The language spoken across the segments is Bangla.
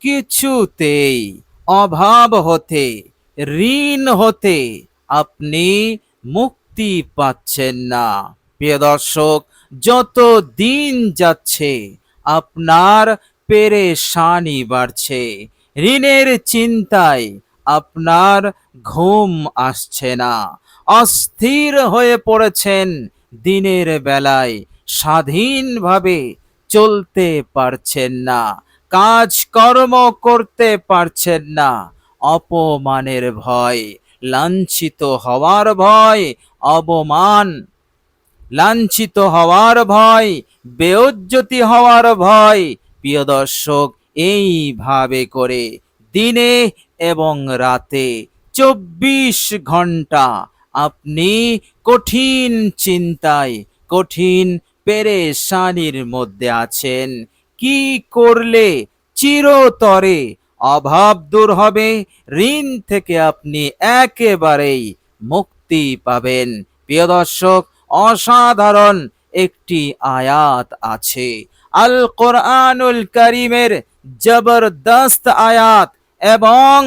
কিছুতেই অভাব হতে, ঋণ হতে আপনি মুক্তি পাচ্ছেন না। প্রিয় দর্শক, যত দিন যাচ্ছে আপনার পেরেশানি বাড়ছে, ঋণের চিন্তায় আপনার ঘুম আসছে না, অস্থির হয়ে পড়েছেন, দিনের বেলায় স্বাধীনভাবে চলতে পারছেন না, কাজকর্ম করতে পারছেন না, অপমানের ভয়, লাঞ্ছিত হওয়ার ভয়, অবমান, লাঞ্ছিত হওয়ার ভয়, বেইজ্জতি হওয়ার ভয়। প্রিয় দর্শক, এইভাবে করে দিনে এবং রাতে 24 ঘন্টা আপনি কঠিন চিন্তায়, কঠিন পেরেশানির মধ্যে আছেন। কি করলে চিরতরে অভাব দূর হবে, ঋণ থেকে আপনি একেবারেই মুক্তি পাবেন? প্রিয় দর্শক, অসাধারণ একটি আয়াত আছে, আল কোরআনুল কারীমের জবরদস্ত আয়াত এবং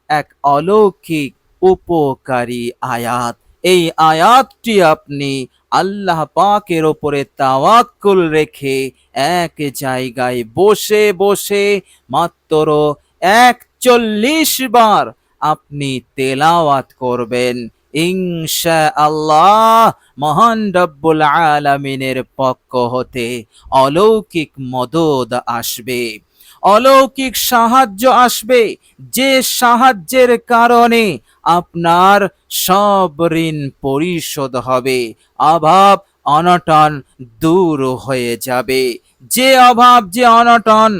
এক অলৌকিক উপকারী আয়াত। এই আয়াতটি আপনি আল্লাহ পাকের ওপরে তাওয়াক্কুল রেখে এক জায়গায় বসে বসে মাত্র 41 বার আপনি তেলাওয়াত করবেন, ইনশাআল্লাহ মহান রব্বুল আলামিনের পক্ষ হতে অলৌকিক মদদ আসবে, অলৌকিক সাহায্য আসবে, যে সাহায্যের কারণে আপনার সব ঋণ পরিশোধ হবে, অভাব অনটন দূর হয়ে যাবে। যে অভাব, যে অনটন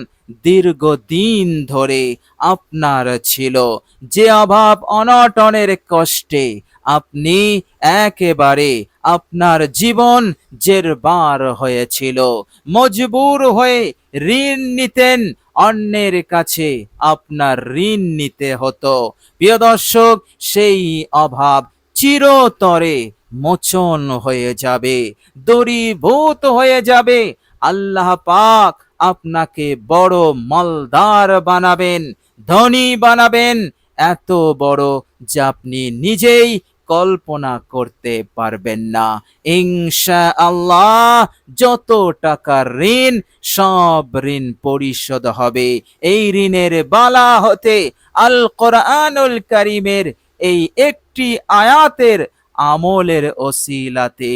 দীর্ঘদিন ধরে আপনার ছিল, যে অভাব অনটনের কষ্টে আপনি একেবারে আপনার জীবন জেরবার হয়েছিল, মজবুর হয়ে ঋণ নিতেন, অন্যের কাছে আপনার ঋণ নিতে হতো। প্রিয় দর্শক, সেই অভাব চিরতরে মোচন হয়ে যাবে, দূরীভূত হয়ে যাবে। আল্লাহ পাক আপনাকে বড় মালদার বানাবেন, ধনী বানাবেন, এত বড় যা আপনি নিজেই কল্পনা করতে পারবেন না। ইনশাআল্লাহ যত টাকার ঋণ, সব ঋণ পরিশোধ হবে এই ঋণের বালা হতে। আল কোরআনুল কারীমের এই একটি আয়াতের আমলের ওসিলাতে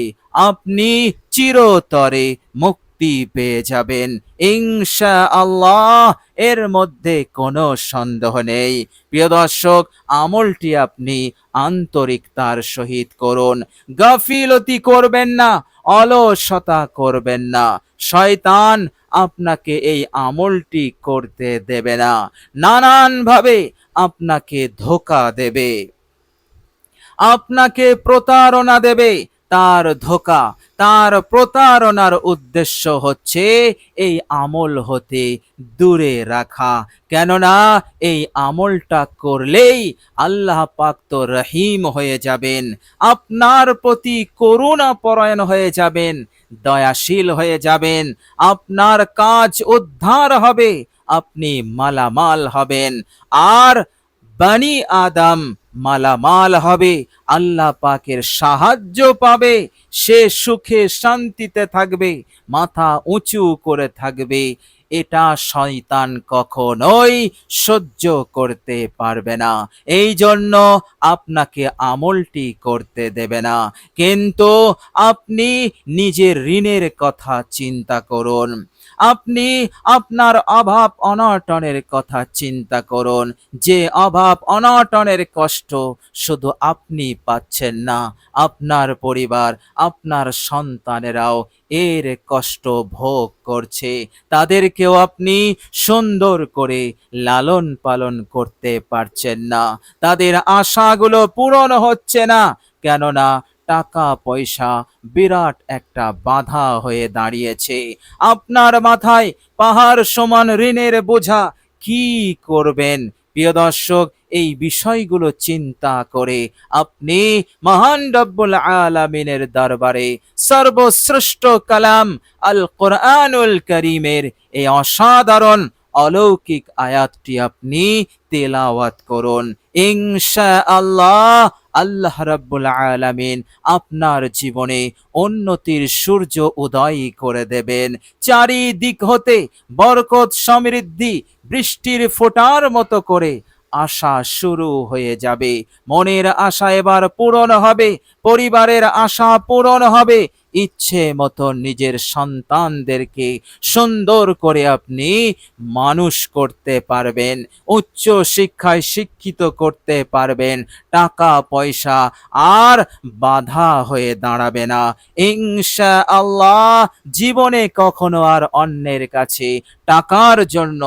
আপনি চিরতরে মুক্তি পেয়ে যাবেন ইনশাআল্লাহ, এর মধ্যে কোনো সন্দেহ নেই। প্রিয় দর্শক, আমলটি আপনি আন্তরিকতার সহিত করুন, গাফিলতি করবেন না, অলসতা করবেন না। শয়তান আপনাকে এই আমলটি করতে দেবে না, নানানভাবে আপনাকে ধোঁকা দেবে, আপনাকে প্রতারণা দেবে। তার ধোঁকা, তার প্রতারণার উদ্দেশ্য হচ্ছে এই আমল হতে দূরে রাখা। কেননা এই আমলটা করলেই আল্লাহ পাক তো রহিম হয়ে যাবেন, আপনার প্রতি করুণা পরায়ণ হয়ে যাবেন, দয়াশীল হয়ে যাবেন, আপনার কাজ উদ্ধার হবে, আপনি মালামাল হবেন, আর বনি আদম মালামাল হবে, আল্লাহ পাকের সাহায্য পাবে, সে সুখে শান্তিতে থাকবে, মাথা উঁচু করে থাকবে। এটা শয়তান কখনোই সহ্য করতে পারবে না, এই জন্য আপনাকে আমলটি করতে দেবে না। কিন্তু আপনি নিজের ঋণের কথা চিন্তা করুন, আপনি আপনার অভাব অনটনের কথা চিন্তা করুন, যে অভাব অনটনের কষ্ট শুধু আপনি পাচ্ছেন না, আপনার পরিবার, আপনার সন্তানেরাও এর কষ্ট ভোগ করছে, তাদেরকেও আপনি সুন্দর করে লালন পালন করতে পারছেন না, তাদের আশাগুলো পূরণ হচ্ছে না। কেননা টাকা পয়সা বিরাট একটা বাধা হয়ে দাঁড়িয়েছে, আপনার মাথায় পাহাড় সমান ঋণের বোঝা। কি করবেন? প্রিয় দর্শক, এই বিষয়গুলো চিন্তা করে আপনি মহান রব্বুল আলামিনের দরবারে সর্বশ্রেষ্ঠ কালাম আল কোরআনুল কারীমের এই অসাধারণ অলৌকিক আয়াতটি আপনি তেলাওয়াত করুন। ইনশাআল্লাহ আল্লাহ রাব্বুল আলামিন আপনার জীবনে উন্নতির সূর্য উদয় করে দেবেন। চারিদিক হতে বরকত, সমৃদ্ধি, বৃষ্টির ফোঁটার মতো করে আশা শুরু হয়ে যাবে। মনের আশা এবার পূরণ হবে, পরিবারের আশা পূরণ হবে। ইচ্ছে মতো নিজের সন্তানদেরকে সুন্দর করে আপনি মানুষ করতে পারবেন, উচ্চ শিক্ষায় শিক্ষিত করতে পারবেন। টাকা পয়সা আর বাধা হয়ে দাঁড়াবে না ইনশাআল্লাহ। জীবনে কখনো আর অন্যের কাছে টাকার জন্য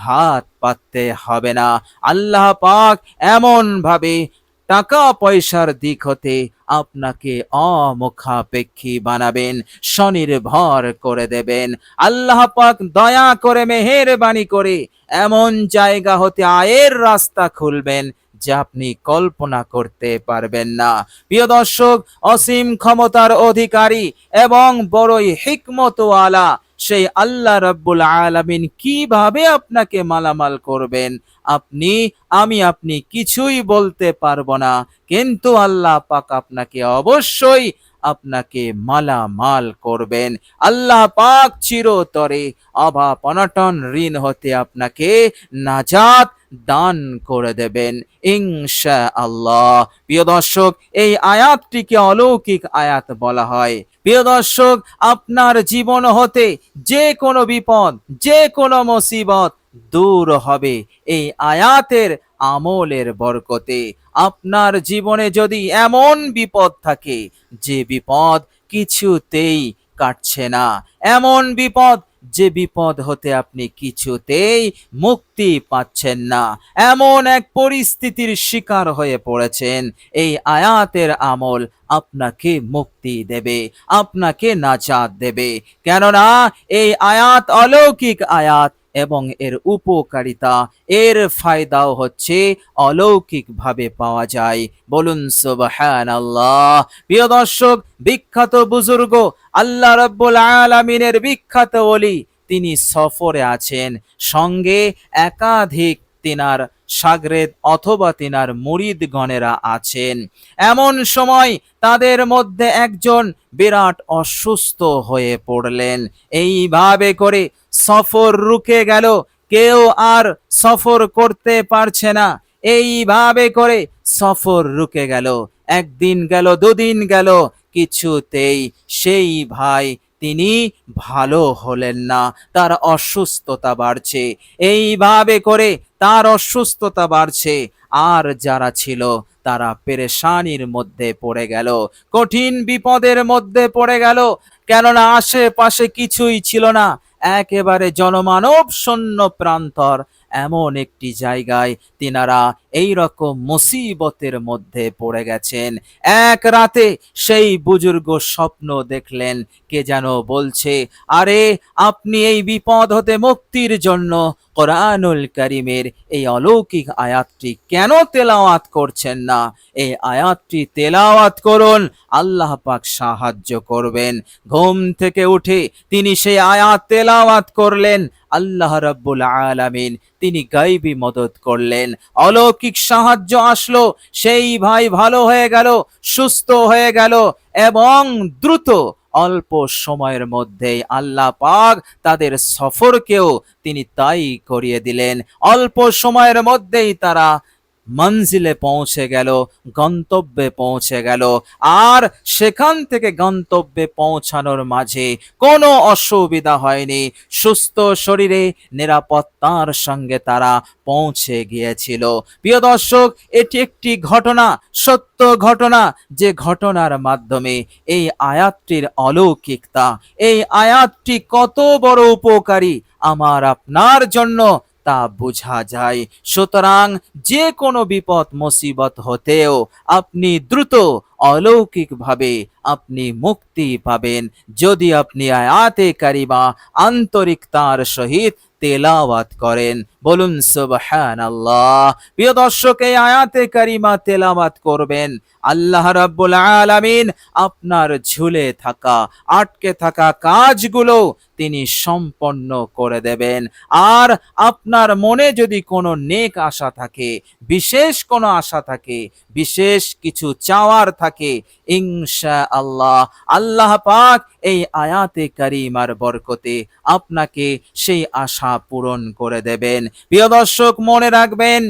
হাত পাততে হবে না। আল্লাহ পাক এমন ভাবে টাকা পয়সার দিক হতে আপনাকে অমুখাপেক্ষী বানাবেন, স্বনির্ভর করে দেবেন। আল্লাহ পাক দয়া করে, মেহেরবানি করে এমন জায়গা হতে আয়ের রাস্তা খুলবেন যা আপনি কল্পনা করতে পারবেন না। প্রিয় দর্শক, অসীম ক্ষমতার অধিকারী এবং বড়ই হিকমতওয়ালা সেই আল্লাহ রাব্বুল আলামিন কিভাবে আপনাকে মালামাল করবেন আপনি কিছুই বলতে পারবো না, কিন্তু আল্লাহ পাক আপনাকে অবশ্যই আপনাকে মালামাল করবেন। আল্লাহ পাক চিরতরে অভাব অনটন ঋণ হতে আপনাকে নাজাত দান করে দেবেন ইনশাআল্লাহ। প্রিয় দর্শক, এই আয়াতটিকে অলৌকিক আয়াত বলা হয়। প্রিয় দর্শক, আপনার জীবন হতে যে কোনো বিপদ, যে কোনো মুসিবত দূর হবে এই আয়াতের আমলের বরকতে। আপনার জীবনে যদি এমন বিপদ থাকে যে বিপদ কিছুতেই কাটছে না, এমন বিপদ যে বিপদ হতে আপনি কিছুতেই মুক্তি পাচ্ছেন না, এমন এক পরিস্থিতির শিকার হয়ে পড়েছেন, এই আয়াতের আমল আপনাকে মুক্তি দেবে, আপনাকে নাজাত দেবে। কেননা এই আয়াত অলৌকিক আয়াত এবং এর উপকারিতা, এর ফায়দাও হচ্ছে অলৌকিক ভাবে পাওয়া যায়। বলুন সুবহানাল্লাহ। প্রিয় দর্শক, বিখ্যাত বুজুর্গ আল্লাহ রাব্বুল আলামিনের বিখ্যাত ওলি তিনি সফরে আছেন, সঙ্গে একাধিক তিনার শাগরেদ অথবা তিনার মুরিদগণেরা আছেন। এমন সময় তাদের মধ্যে একজন বিরাট অসুস্থ হয়ে পড়লেন। এইভাবে করে সফর রুকে গেল, কেউ আর সফর করতে পারছে না। এইভাবে করে সফর রুকে গেল, একদিন গেল, দুদিন গেল, কিছুতেই সেই ভাই তিনি ভালো হলেন না, তার অসুস্থতা বাড়ছে। এইভাবে করে তার অসুস্থতা বাড়ছে, আর যারা ছিল তারা পেরেশানির মধ্যে পড়ে গেল, কঠিন বিপদের মধ্যে পড়ে গেল। কেননা আশেপাশে কিছুই ছিল না, একেবারে জনমানব শূন্য প্রান্তর এমন একটি জায়গায় তিনারা এই রকম মুসিবতের মধ্যে পড়ে গেছেন। এক রাতে সেই বুজুর্গ স্বপ্ন দেখলেন, কে যেন বলছে, আরে আপনি এই বিপদ হতে মুক্তির জন্য কোরআনুল কারীমের এই অলৌকিক আয়াতটি কেন তেলাওয়াত করছেন না? এই আয়াতটি তেলাওয়াত করুন, আল্লাহ পাক সাহায্য করবেন। ঘুম থেকে উঠে তিনি সেই আয়াত তেলাওয়াত করলেন, আল্লাহ রাব্বুল আলামিন তিনি গায়বী মদত করলেন, অলৌকিক সাহায্য আসলো, সেই ভাই ভালো হয়ে গেল, সুস্থ হয়ে গেল এবং দ্রুত অল্প সময়ের মধ্যেই আল্লাহ পাক তাদের সফরকেও তিনি তাই করিয়ে দিলেন। অল্প সময়ের মধ্যেই তারা মঞ্জিলে পৌঁছে গেল, গন্তব্যে পৌঁছে গেল। আর সেখান থেকে গন্তব্যে পৌঁছানোর মাঝে কোনো অসুবিধা হয়নি, সুস্থ শরীরে নিরাপত্তার সঙ্গে তারা পৌঁছে গিয়েছিল। প্রিয় দর্শক, এটি একটি ঘটনা, সত্য ঘটনা, যে ঘটনার মাধ্যমে এই আয়াতটির অলৌকিকতা, এই আয়াতটি কত বড় উপকারী আমার আপনার জন্য তা বোঝা যায়। সুতরাং যে কোনো বিপদ মুসিবত হতেও আপনি দ্রুত অলৌকিকভাবে আপনি মুক্তি পাবেন যদি আপনি আয়াতে কারিমা আন্তরিকতার সহিত তেলাওয়াত করেন। বলুন সুবহানাল্লাহ। প্রিয় দর্শক, এই আয়াতে কারিমা তেলাওয়াত করবেন, আল্লাহ রাব্বুল আলামিন আপনার ঝুলে থাকা, আটকে থাকা কাজগুলো তিনি সম্পন্ন করে দেবেন। আর আপনার মনে যদি কোনো নেক আশা থাকে, বিশেষ কোনো আশা থাকে, বিশেষ কিছু চাওয়ার থাকে, ইনশাআল্লাহ আল্লাহ পাক এই আয়াতে কারিমার বরকতে আপনাকে সেই আশা পূরণ করে দেবেন। প্রিয় দর্শক, মনে রাখবেন,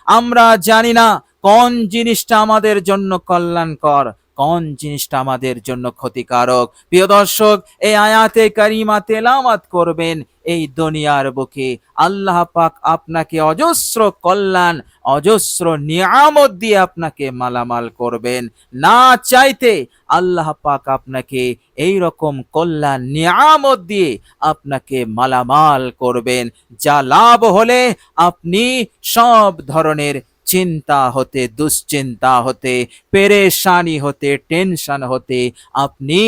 আমরা জানি না কোন জিনিসটা আমাদের জন্য কল্যাণকর, কোন জিনিসটা আমাদের জন্য ক্ষতিকারক। প্রিয় দর্শক, এই আয়াতে কারিমা তেলাওয়াত করবেন, এই দুনিয়ার বুকে আল্লাহ পাক আপনাকে অজস্র কল্যাণ, অজস্র নিয়ামত দিয়ে আপনাকে মালামাল করবেন। না চাইতে আল্লাহ পাক আপনাকে এই রকম কল্যাণ নিয়ামত দিয়ে আপনাকে মালামাল করবেন, যা লাভ হলে আপনি সব ধরনের চিন্তা হতে, দুশ্চিন্তা হতে, পেরেশানি হতে, টেনশন হতে আপনি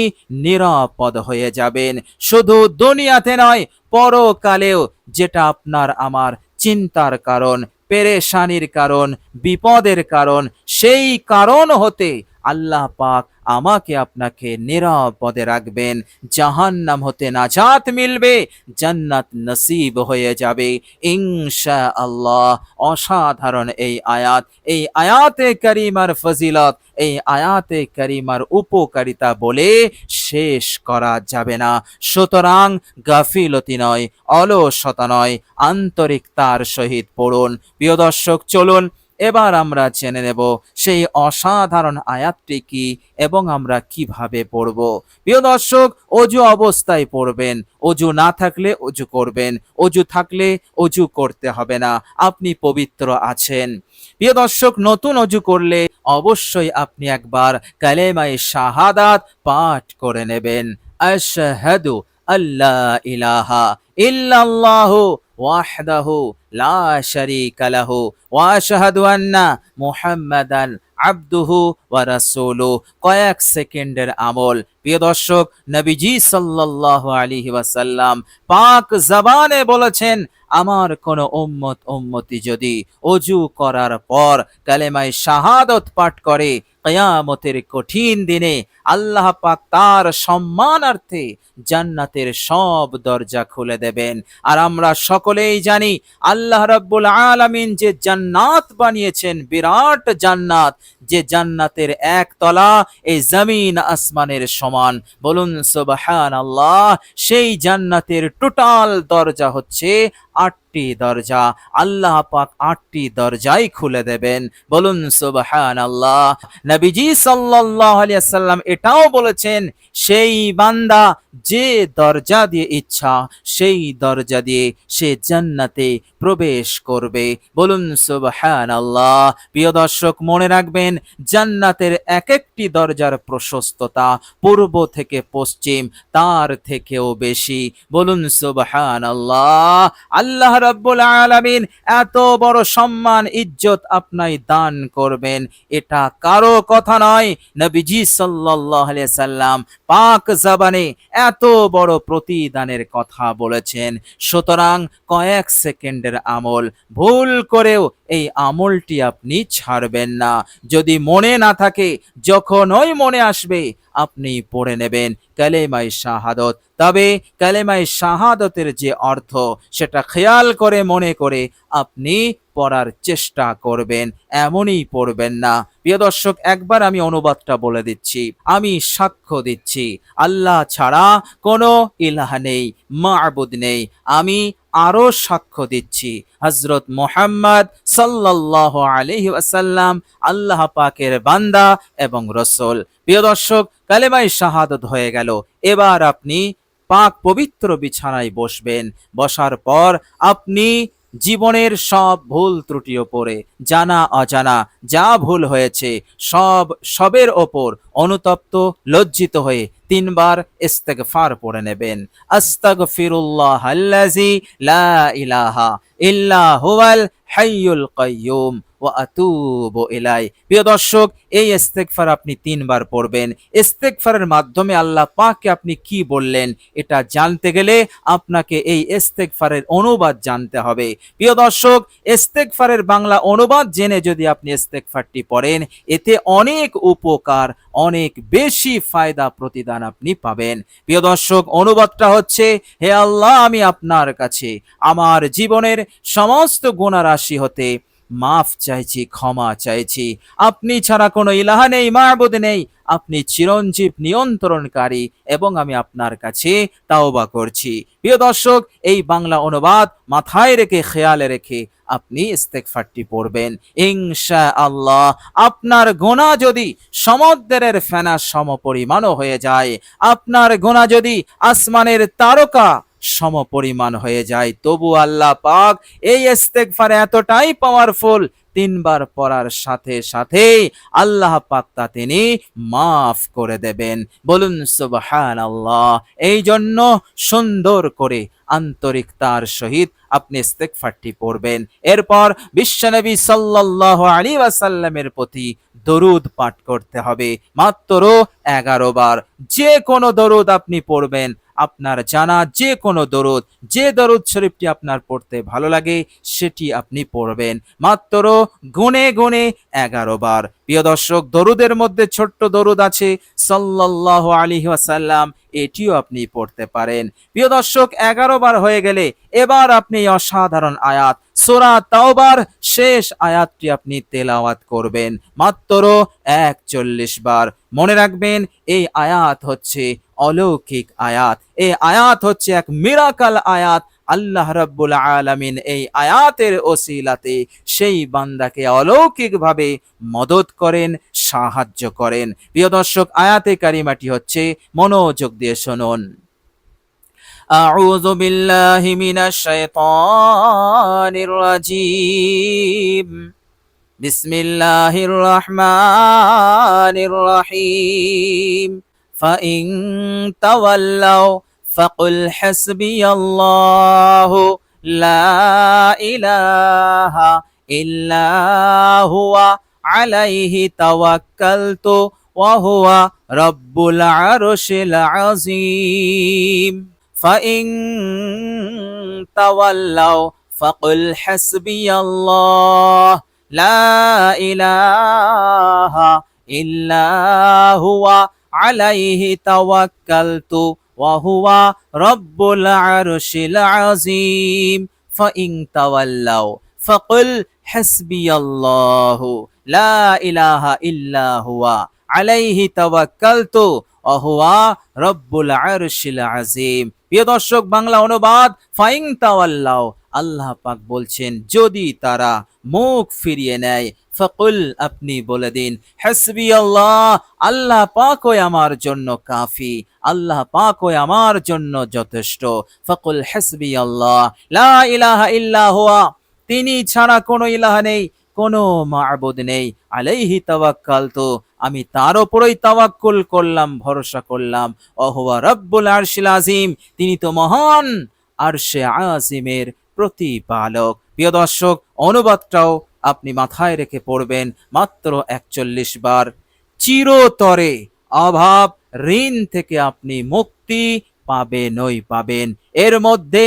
নিরাপদ হয়ে যাবেন। শুধু দুনিয়াতে নয়, পরকালেও যেটা আপনার আমার চিন্তার কারণ, পেরেশানির কারণ, বিপদের কারণ, সেই কারণ হতে আল্লাহ পাক আমাকে আপনাকে নিরাপদে রাখবেন। জাহান্নাম হতে নাজাত মিলবে, জান্নাত নসিব হয়ে যাবে ইনশাআল্লাহ। অসাধারণ এই আয়াত, এই আয়াতে কারিমার ফজিলত, এই আয়াতে কারিমার উপকারিতা বলে শেষ করা যাবে না। সুতরাং গাফিলতি নয়, অলসতা নয়, আন্তরিকতার সহিত পড়ুন। প্রিয় দর্শক, চলুন এবার আমরা জেনে নেব সেই অসাধারণ আয়াতটি কি এবং আমরা কিভাবে পড়ব। প্রিয় দর্শক, অজু অবস্থায় পড়বেন, অজু না থাকলে অজু করবেন, অজু থাকলে অজু করতে হবে না, আপনি পবিত্র আছেন। প্রিয় দর্শক, নতুন অজু করলে অবশ্যই আপনি একবার কালেমায়ে শাহাদাত পাঠ করে নেবেন। আশহাদু আল্লা ইলাহা ইল্লাল্লাহু ওয়াহদাহু লা শারীকা লাহু ওয়া আশহাদু আন্না মুহাম্মাদান আবদুহু ওয়া রাসূলুহু। কয়েক সেকেন্ডের আমল। প্রিয় দর্শক, নবীজি সাল্লাল্লাহু আলাইহি ওয়াসাল্লাম পাক জবানে বলেছেন, আমার কোন উম্মতি যদি অজু করার পর কালেমায়ে শাহাদাত পাঠ করে, কিয়ামতের কঠিন দিনে আল্লাহ পাক তার সম্মানার্থে জান্নাতের সব দরজা খুলে দেবেন। আর আমরা সকলেই জানি আল্লাহ রাব্বুল আলামিন যে জান্নাত বানিয়েছেন, বিরাট জান্নাত, যে জান্নাতের একতলা এই জমিন আসমানের সমান। বলুন সুবহানাল্লাহ। সেই জান্নাতের টোটাল দরজা হচ্ছে 8টি দরজা। আল্লাহ পাক 8টি দরজাই খুলে দেবেন। বলুন সুবহানাল্লাহ। নবীজি সাল্লাল্লাহু আলাইহি ওয়াসাল্লাম এটাও বলেছেন, সেই বান্দা যে দরজা দিয়ে ইচ্ছা সেই দরজা দিয়ে সে জান্নাতে প্রবেশ করবে। বলুন সুবহানাল্লাহ। প্রিয় দর্শক, মনে রাখবেন, জান্নাতের এক একটি দরজার প্রশস্ততা পূর্ব থেকে পশ্চিম তার থেকেও বেশি। বলুন সুবহানাল্লাহ। আল্লাহ রাব্বুল আলামিন এত বড় সম্মান, ইজ্জত আপনাই দান করবেন, এটা কারো কথা নয়। নবীজি সাল্লাল্লাহু আলাইহি সাল্লাম পাক জবানে এত বড় প্রতিদানের কথা বলেছেন। সুতরাং কয়েক সেকেন্ডের আমল, ভুল করেও এই আমলটি আপনি ছাড়বেন না। যদি মনে না থাকে, যখন ওই মনে আসবে আপনি পড়ে নেবেন কালেমায়ে শাহাদাত। তবে কালেমায়ে শাহাদাতের যে অর্থ সেটা খেয়াল করে মনে করে আপনি পড়ার চেষ্টা করবেন, এমনই পড়বেন না। প্রিয় দর্শক, একবার আমি অনুবাদটা বলে দিচ্ছি। আমি সাক্ষ্য দিচ্ছি আল্লাহ ছাড়া কোনো ইলাহ নেই, মা'বুদ নেই। আমি আরো সাক্ষ্য দিচ্ছি হযরত মুহাম্মদ সাল্লাল্লাহু আলাইহি ওয়াসাল্লাম আল্লাহ পাকের বান্দা এবং রাসূল। প্রিয় দর্শক, কালেমায়ে শাহাদাত হয়ে গেল। এবার আপনি পাক পবিত্র বিছানায় বসবেন। বসার পর আপনি জীবনের সব ভুল ত্রুটির ওপরে, জানা অজানা যা ভুল হয়েছে সবের ওপর অনুতপ্ত, লজ্জিত হয়ে 3 বার ইস্তেগফার পড়ে নেবেন। আস্তাগফিরুল্লাহাল্লাযী লা ইলাহা ইল্লা হুয়াল হাইয়ুল কাইয়্যুম ওয়া আতুবু ইলাই। প্রিয় দর্শক, এই ইস্তেগফার আপনি 3 বার পড়বেন। ইস্তেগফারের মাধ্যমে আল্লাহ পাককে আপনি কি বললেন এটা জানতে গেলে আপনাকে এই ইস্তেগফারের অনুবাদ জানতে হবে। প্রিয় দর্শক, ইস্তেগফারের বাংলা অনুবাদ জেনে যদি আপনি ইস্তেগফারটি পড়েন, এতে অনেক উপকার, অনেক বেশি ফায়দা প্রতিদান আপনি পাবেন। প্রিয় দর্শক, অনুবাদটা হচ্ছে, হে আল্লাহ, আমি আপনার কাছে আমার জীবনের সমস্ত গুনাহ রাশি হতে মাফ চাইছি, ক্ষমা চাইছি। আপনি ছাড়া কোনো ইলাহা নেই, মাবুদ নেই, আপনি চিরঞ্জীব, নিয়ন্ত্রণকারী, এবং আমি আপনার কাছে তাওবা করছি। প্রিয় দর্শক, এই বাংলা অনুবাদ মাথায় রেখে, খেয়ালে রেখে আপনি ইস্তেগফারটি পড়বেন। ইনশাআল্লাহ আপনার গুনাহ যদি সমুদ্রের ফেনা সমপরিমাণও হয়ে যায়, আপনার গুনাহ যদি আসমানের তারকা সমপরিমাণ হয়ে যায়, তবু আল্লাহ পাক এই ইস্তেগফার এতটাই পাওয়ারফুল, 3 বার পড়ার সাথে সাথে আল্লাহ পাক তা তিনি মাফ করে দেবেন। বলুন সুবহানাল্লাহ। এই জন্য সুন্দর করে আন্তরিকতার সহিত আপনি ইস্তেগফারটি পড়বেন। এরপর বিশ্বনবী সাল্লাল্লাহু আলাইহি ওয়াসাল্লামের প্রতি দরুদ পাঠ করতে হবে মাত্র 11 বার। যে কোনো দরুদ আপনি পড়বেন, আপনার জানা যে কোনো দরুদ, যে দরুদ শরীফটি আপনার পড়তে ভালো লাগে সেটি আপনি পড়বেন মাত্র গুনে গুনে 11 বার। প্রিয় দর্শক, দরুদের মধ্যে ছোট্ট দরুদ আছে সাল্লাল্লাহু আলাইহি ওয়াসাল্লাম, এটিও আপনি পড়তে পারেন। প্রিয় দর্শক, 11 বার হয়ে গেলে এবার আপনি অসাধারণ আয়াত সূরা তাওবার শেষ আয়াতটি আপনি তেলাওয়াত করবেন মাত্র 41 বার। মনে রাখবেন, এই আয়াত হচ্ছে অলৌকিক আয়াত, এই আয়াত হচ্ছে এক মিরাকল আয়াত। আল্লাহ রাব্বুল আলামিন এই আয়াতের ওসিলাতে সেই বান্দাকে অলৌকিকভাবে মদত করেন, সাহায্য করেন। প্রিয় দর্শক, আয়াতে কারিমাটি হচ্ছে, মনোযোগ দিয়ে শুনুন। আউযু বিল্লাহি মিনাশ শাইতানির রাজীম। বিসমিল্লাহির রহমানির রহিম। فإن تولوا فقل حسبي الله لا إله إلا هو عليه توكلت وهو رب العرش العظيم فإن تولوا فقل حسبي الله لا إله إلا هو عليه توكلت وهو رب العرش العظيم فإن تولوا فقل حسبي الله لا إله إلا هو عليه توكلت وهو رب العرش العظيم। প্রিয় দর্শক, বাংলা অনুবাদ, ফাইন তাওয়াল্লাও, আল্লাহ পাক বলছেন যদি তারা মুখ ফিরিয়ে নেয়, ফাকুল, আপনি বলে দিন, হাসবি আল্লাহ, আল্লাহ পাকই আমার জন্য কাফি, আল্লাহ পাকই আমার জন্য যথেষ্ট। ফাকুল হাসবি আল্লাহ লা ইলাহা ইল্লা হুয়া, তিনি ছাড়া কোনো ইলাহা নেই, কোনো মাবুদ নেই। আলাইহি তাওয়াক্কালতু, আমি তার উপরই তাওয়াক্কুল করলাম, ভরসা করলাম। ওহুয়া রব্বুল আরশিল আযীম, তিনি তো মহান আরশে আযীমের প্রতিপালক। প্রিয় দর্শক, অনুবাদটাও আপনি মাথায় রেখে পড়বেন মাত্র 41 বার। চিরতরে অভাব, ঋণ থেকে আপনি মুক্তি পাবেনই পাবেন, এর মধ্যে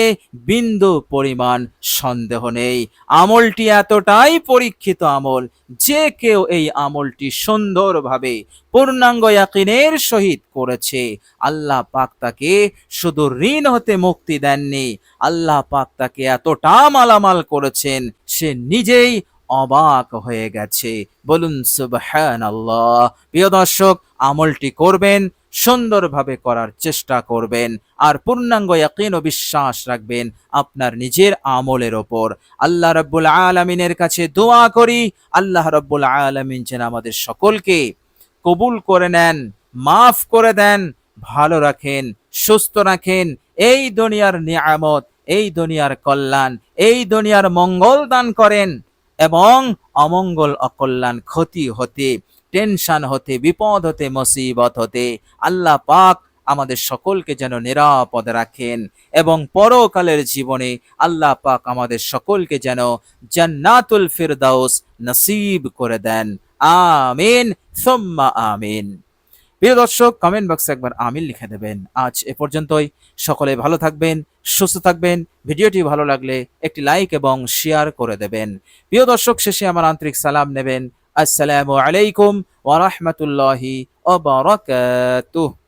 বিন্দু পরিমাণ সন্দেহ নেই। আমলটি এতটাই পরীক্ষিত আমল, যে কেউ এই আমলটি সুন্দরভাবে পূর্ণাঙ্গ ইয়াকিনের সহিত করেছে, আল্লাহ পাক তাকে শুধু ঋণ হতে মুক্তি দেননি, আল্লাহ পাক তাকে এতটা মালামাল করেছেন, সে নিজেই অবাক হয়ে গেছে। বলুন সুবহানাল্লাহ। প্রিয় দর্শক, আমলটি করবেন, সুন্দরভাবে করার চেষ্টা করবেন, আর পূর্ণাঙ্গ ইয়াকিন ও বিশ্বাস রাখবেন আপনার নিজের আমলের ওপর। আল্লাহ রাব্বুল আলামিনের কাছে দোয়া করি, আল্লাহ রাব্বুল আলামিন যেন আমাদের সকলকে কবুল করে নেন, মাফ করে দেন, ভালো রাখেন, সুস্থ রাখেন, এই দুনিয়ার নিয়ামত, এই দুনিয়ার কল্যাণ, এই দুনিয়ার মঙ্গল দান করেন, এবং অমঙ্গল, অকল্যাণ, ক্ষতি হতে, টেনশন হতে, বিপদ হতে, মুসিবত হতে আল্লাহ পাক আমাদের সকলকে যেন নিরাপদে রাখেন এবং পরকালের জীবনে আল্লাহ পাক আমাদের সকলকে যেন জান্নাতুল ফিরদাউস নসিব করে দেন। আমিন সুম্মা আমিন। প্রিয় দর্শক, কমেন্ট বক্সে একবার আমিন লিখে দেবেন। আজ এ পর্যন্তই। সকলে ভালো থাকবেন, সুস্থ থাকবেন। ভিডিওটি ভালো লাগলে একটি লাইক এবং শেয়ার করে দেবেন। প্রিয় দর্শক, শেষে আমার আন্তরিক সালাম নেবেন। আসসালামু আলাইকুম ওয়া রাহমাতুল্লাহি ওয়া বারাকাতুহু।